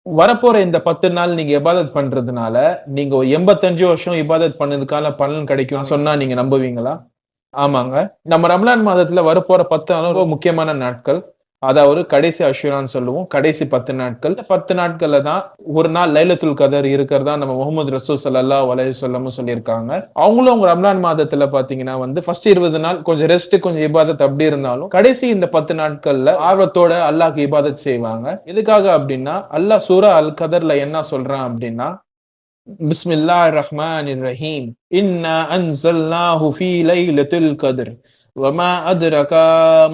வரப்போற இந்த 10 நாள் நீங்க இபாதத் பண்றதுனால, நீங்க ஒரு 85 வருஷம் இபாதத் பண்ணதுக்கான பலன் கிடைக்கும்னு சொன்னா நீங்க நம்புவீங்களா? ஆமாங்க. நம்ம ரமலான் மாதத்துல வரப்போற 10 நாளும் ரொம்ப முக்கியமான நாட்கள். அதாவது கடைசி அஷ்யூரான்னு சொல்லுவோம். கடைசி 10 நாட்கள். இந்த 10 நாட்கள்ல தான் ஒரு நாள் லைலத்துல் கதர் இருக்கிறதா நம்ம முஹம்மது ரசூல் ஸல்லல்லாஹு அலைஹி வஸல்லம் சொல்லியிருக்காங்க. அவங்களும் அவங்க ரமலான் மாதத்துல பார்த்தீங்கன்னா வந்து ஃபர்ஸ்ட் 20 நாள் கொஞ்சம் ரெஸ்ட், கொஞ்சம் இபாதத் அப்படி இருந்தாலும், கடைசி இந்த 10 நாட்கள்ல ஆர்வத்தோட அல்லாஹ்க்கு இபாதத் செய்வாங்க. எதுக்காக அப்படின்னா, அல்லாஹ் சூரா அல் கதர்ல என்ன சொல்றான் அப்படின்னா, பிஸ்மில்லாஹிர் ரஹ்மானிர் ரஹீம். இன்னா அன்ஸல்னாஹு ஃபீ லைலத்துல் கத்ர். வமா அத்ரகா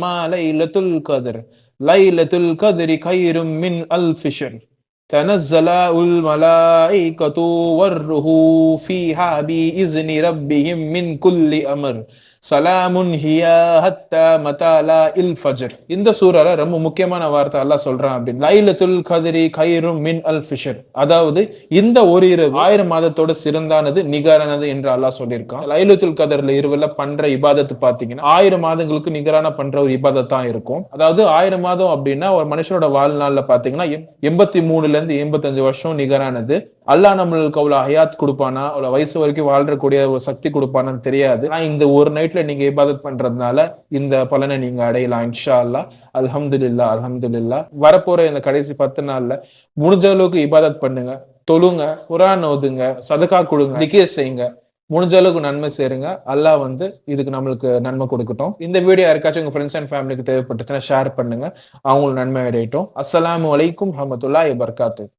மா லைலத்துல் கத்ர். லைலத்துல் கத்ரி கைரும் மின் அல்ஃபி ஷஹர். தனஸ்ஸலுல் மலாயிகத்து வர்ருஹு ஃபீஹா பிஇஸ்னி ரப்பிஹிம் மின் குல்லி அம்ர். சலாமுன் ஹிய ஹத்தா மதாலா இல் ஃபஜ்ர். இந்த சூறால ரொம்ப முக்கியமான வார்த்தை அல்லாஹ் சொல்றான் அப்படின்னு. லைலத்துல் கத்ரி கைரும் மின் அல்ஃபி ஷஹர். அதாவது இந்த ஒரு இரவு 1000 மாதத்தோட சிறந்தானது, நிகரானது என்று அல்லாஹ் சொல்லியிருக்கான். லைலத்துல் கத்ர்ல இரவுல பண்ற இபாதத் பாத்தீங்கன்னா 1000 மாதங்களுக்கு நிகரான பண்ற ஒரு இபாதத் தான் இருக்கும். அதாவது 1000 மாதம் அப்படின்னா ஒரு மனுஷனோட வாழ்நாள்ல பாத்தீங்கன்னா 83ல இருந்து 85 வருஷம் நிகரானது. அல்லாஹ் நம்மளுக்கு அவ்வளவு ஹயாத் கொடுப்பானா, அவ்வளவு வயசு வரைக்கும் வாழ்றக்கூடிய ஒரு சக்தி கொடுப்பானான்னு தெரியாது. ஆனா இந்த ஒரு நைட்ல நீங்க இபாதத் பண்றதுனால இந்த பலனை நீங்க அடையலாம் இன்ஷா அல்லாஹ். அல்ஹம்துலில்லாஹ், அல்ஹம்துலில்லாஹ். வரப்போற இந்த கடைசி 10 நாள்ல முடிஞ்ச அளவுக்கு இபாதத் பண்ணுங்க, தொழுங்க, குர்ஆன் ஓதுங்க, சதகா கொடுங்க, திக்ர் செய்யுங்க. முடிஞ்ச அளவுக்கு நன்மை சேருங்க. அல்லாஹ் வந்து இதுக்கு நம்மளுக்கு நன்மை கொடுக்கட்டும். இந்த வீடியோ யாருக்காச்சும் உங்க ஃப்ரெண்ட்ஸ் அண்ட் ஃபேமிலிக்கு தேவைப்பட்டுச்சுன்னா ஷேர் பண்ணுங்க. அவங்களுக்கு நன்மை அடையட்டும். அஸ்ஸலாமு அலைக்கும் வரஹ்மத்துல்லாஹி வபரகாத்துஹு.